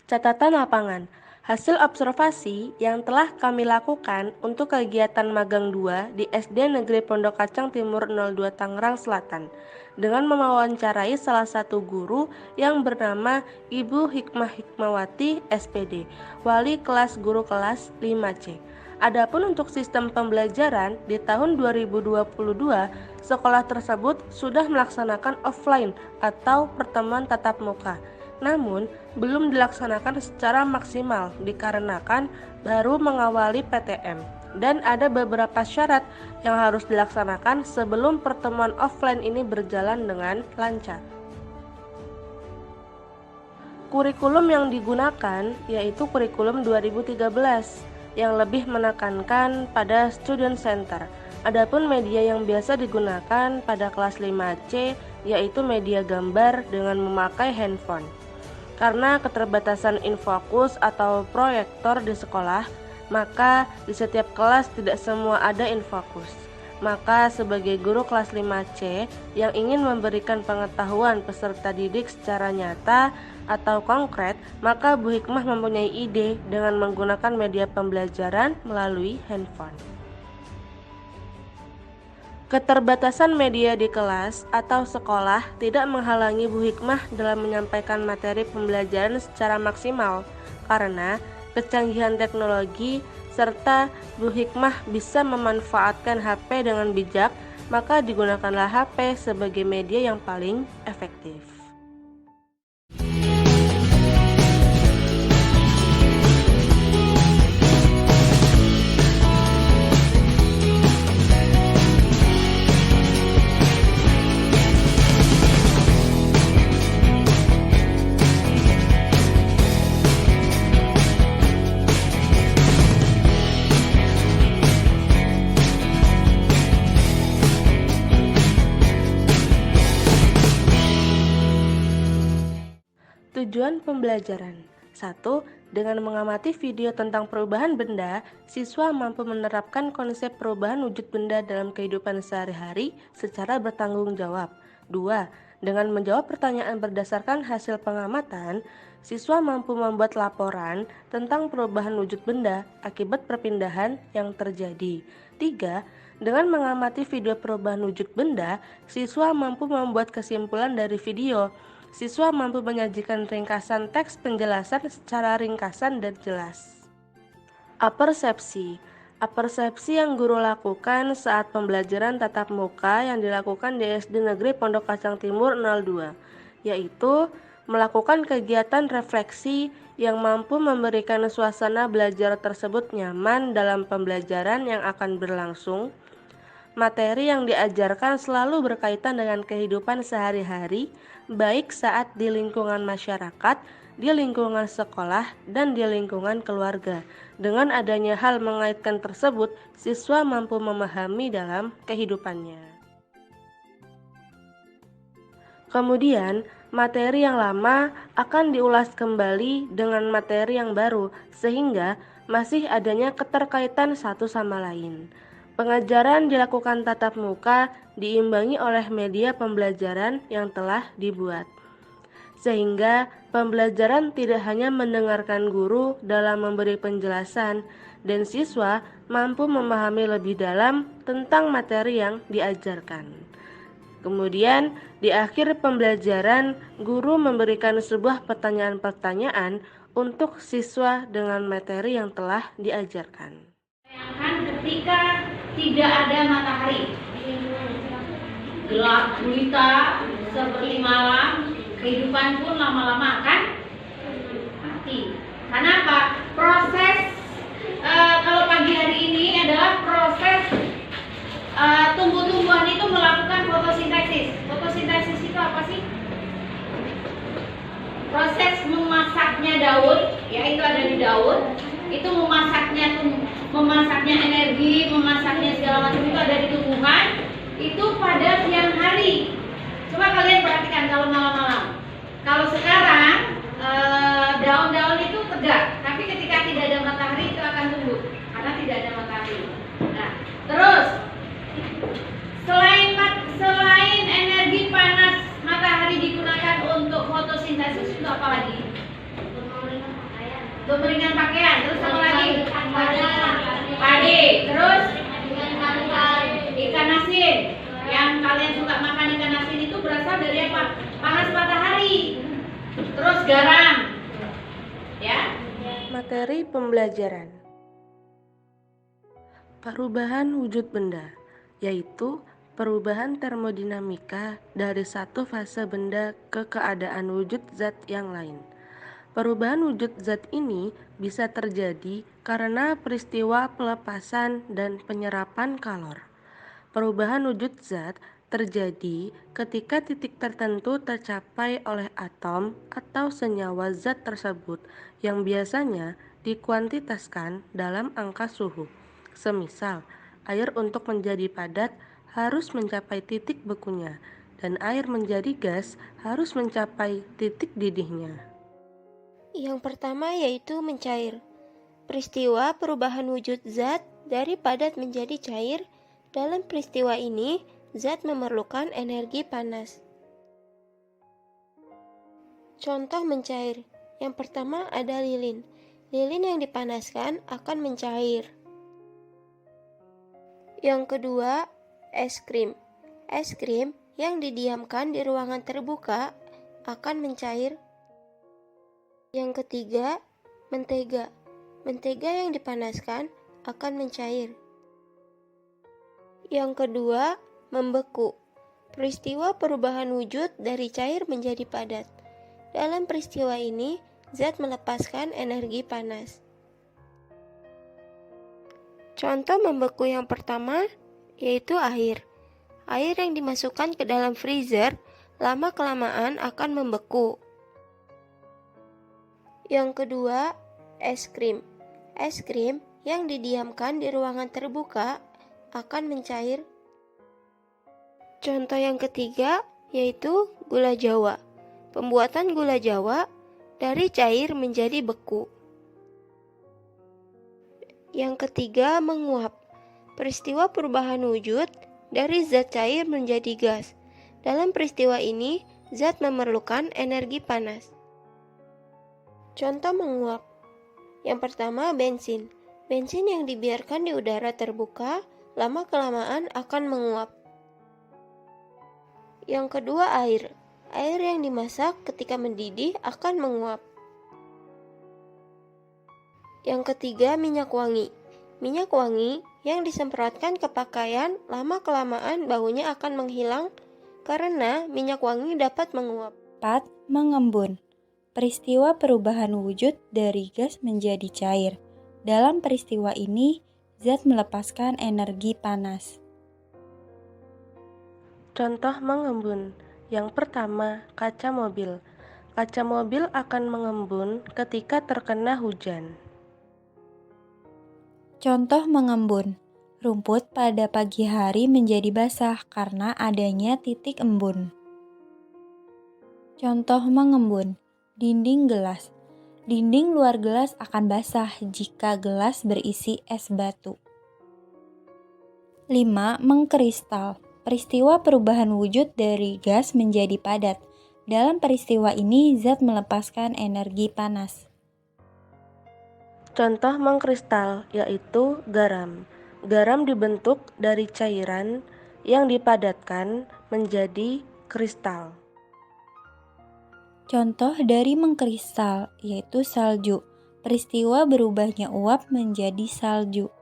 Catatan lapangan. Hasil observasi yang telah kami lakukan untuk kegiatan magang 2 di SD Negeri Pondok Kacang Timur 02 Tangerang Selatan dengan mewawancarai salah satu guru yang bernama Ibu Hikmah Hikmawati SPD, wali kelas guru kelas 5C. Adapun untuk sistem pembelajaran di tahun 2022, sekolah tersebut sudah melaksanakan offline atau pertemuan tatap muka. Namun, belum dilaksanakan secara maksimal dikarenakan baru mengawali PTM dan ada beberapa syarat yang harus dilaksanakan sebelum pertemuan offline ini berjalan dengan lancar. Kurikulum yang digunakan yaitu kurikulum 2013 yang lebih menekankan pada student center. Adapun media yang biasa digunakan pada kelas 5C yaitu media gambar dengan memakai handphone. Karena keterbatasan infokus atau proyektor di sekolah, maka di setiap kelas tidak semua ada infokus. Maka sebagai guru kelas 5C yang ingin memberikan pengetahuan peserta didik secara nyata atau konkret, maka Bu Hikmah mempunyai ide dengan menggunakan media pembelajaran melalui handphone. Keterbatasan media di kelas atau sekolah tidak menghalangi Bu Hikmah dalam menyampaikan materi pembelajaran secara maksimal karena kecanggihan teknologi serta Bu Hikmah bisa memanfaatkan HP dengan bijak, maka digunakanlah HP sebagai media yang paling efektif. Tujuan pembelajaran. 1. Dengan mengamati video tentang perubahan benda, siswa mampu menerapkan konsep perubahan wujud benda dalam kehidupan sehari-hari secara bertanggung jawab. 2. Dengan menjawab pertanyaan berdasarkan hasil pengamatan, siswa mampu membuat laporan tentang perubahan wujud benda akibat perpindahan yang terjadi. 3. Dengan mengamati video perubahan wujud benda, siswa mampu membuat kesimpulan dari video. Siswa mampu menyajikan ringkasan teks penjelasan secara ringkasan dan jelas. Apersepsi. Apersepsi yang guru lakukan saat pembelajaran tatap muka yang dilakukan di SD Negeri Pondok Kacang Timur 02, yaitu melakukan kegiatan refleksi yang mampu memberikan suasana belajar tersebut nyaman dalam pembelajaran yang akan berlangsung. Materi yang diajarkan selalu berkaitan dengan kehidupan sehari-hari, baik saat di lingkungan masyarakat, di lingkungan sekolah, dan di lingkungan keluarga. Dengan adanya hal mengaitkan tersebut, siswa mampu memahami dalam kehidupannya. Kemudian, materi yang lama akan diulas kembali dengan materi yang baru, sehingga masih adanya keterkaitan satu sama lain. Pengajaran dilakukan tatap muka diimbangi oleh media pembelajaran yang telah dibuat. Sehingga pembelajaran tidak hanya mendengarkan guru dalam memberi penjelasan dan siswa mampu memahami lebih dalam tentang materi yang diajarkan. Kemudian di akhir pembelajaran guru memberikan sebuah pertanyaan-pertanyaan untuk siswa dengan materi yang telah diajarkan. Ketika tidak ada matahari, gelap gulita seperti malam, kehidupan pun lama-lama akan mati. Kenapa? Proses kalau pagi hari ini adalah proses tumbuh-tumbuhan itu melakukan fotosintesis. Fotosintesis itu apa sih? Proses memasaknya daun, yaitu ada di daun, itu memasaknya energi, memasaknya segala macam itu ada di tumbuhan, itu pada siang hari. Coba kalian perhatikan kalau malam-malam. Kalau sekarang daun-daun itu tegak, tapi ketika tidak ada matahari itu akan tumbuh karena tidak ada matahari. Nah, terus selain energi panas matahari digunakan untuk fotosintesis, itu apa lagi? pengeringan pakaian. Terus apa lagi? Padi. Terus ikan asin. Yang kalian suka makan ikan asin itu berasal dari apa? Panas matahari. Terus garam. Ya. Materi pembelajaran. Perubahan wujud benda, yaitu perubahan termodinamika dari satu fase benda ke keadaan wujud zat yang lain. Perubahan wujud zat ini bisa terjadi karena peristiwa pelepasan dan penyerapan kalor. Perubahan wujud zat terjadi ketika titik tertentu tercapai oleh atom atau senyawa zat tersebut yang biasanya dikuantitaskan dalam angka suhu. Semisal, air untuk menjadi padat harus mencapai titik bekunya, dan air menjadi gas harus mencapai titik didihnya. Yang pertama yaitu mencair. Peristiwa perubahan wujud zat dari padat menjadi cair. Dalam peristiwa ini, zat memerlukan energi panas. Contoh mencair. Yang pertama ada lilin. Lilin yang dipanaskan akan mencair. Yang kedua, es krim. Es krim yang didiamkan di ruangan terbuka akan mencair. Yang ketiga, mentega. Mentega yang dipanaskan akan mencair. Yang kedua, membeku. Peristiwa perubahan wujud dari cair menjadi padat. Dalam peristiwa ini, zat melepaskan energi panas. Contoh membeku yang pertama yaitu air. Air yang dimasukkan ke dalam freezer lama-kelamaan akan membeku. Yang kedua, es krim. Es krim yang didiamkan di ruangan terbuka akan mencair. Contoh yang ketiga yaitu gula jawa. Pembuatan gula jawa dari cair menjadi beku. Yang ketiga, menguap. Peristiwa perubahan wujud dari zat cair menjadi gas. Dalam peristiwa ini, zat memerlukan energi panas. Contoh menguap. Yang pertama, bensin. Bensin yang dibiarkan di udara terbuka lama-kelamaan akan menguap. Yang kedua, air. Air yang dimasak ketika mendidih akan menguap. Yang ketiga, minyak wangi. Minyak wangi yang disemprotkan ke pakaian lama-kelamaan baunya akan menghilang karena minyak wangi dapat menguap. 4. Mengembun. Peristiwa perubahan wujud dari gas menjadi cair. Dalam peristiwa ini, zat melepaskan energi panas. Contoh mengembun. Yang pertama, kaca mobil. Kaca mobil akan mengembun ketika terkena hujan. Contoh mengembun. Rumput pada pagi hari menjadi basah karena adanya titik embun. Contoh mengembun. Dinding gelas. Dinding luar gelas akan basah jika gelas berisi es batu. 5. Mengkristal. Peristiwa perubahan wujud dari gas menjadi padat. Dalam peristiwa ini, zat melepaskan energi panas. Contoh mengkristal yaitu garam. Garam dibentuk dari cairan yang dipadatkan menjadi kristal. Contoh dari mengkristal yaitu salju. Peristiwa berubahnya uap menjadi salju.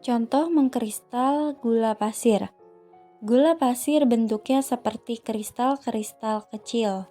Contoh mengkristal gula pasir. Gula pasir bentuknya seperti kristal-kristal kecil.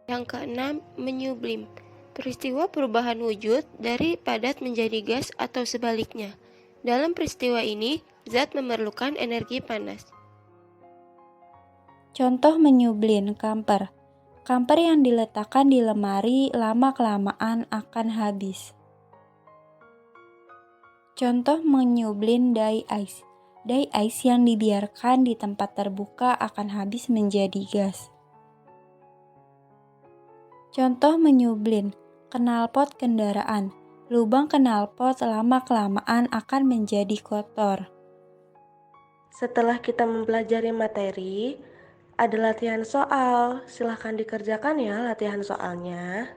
Yang keenam, menyublim. Peristiwa perubahan wujud dari padat menjadi gas atau sebaliknya. Dalam peristiwa ini, zat memerlukan energi panas. Contoh menyublin kamper. Kamper yang diletakkan di lemari lama-kelamaan akan habis. Contoh menyublin dye ice. Dye ice yang dibiarkan di tempat terbuka akan habis menjadi gas. Contoh menyublin knalpot kendaraan. Lubang knalpot lama-kelamaan akan menjadi kotor. Setelah kita mempelajari materi, Ada latihan soal, silahkan dikerjakan ya latihan soalnya.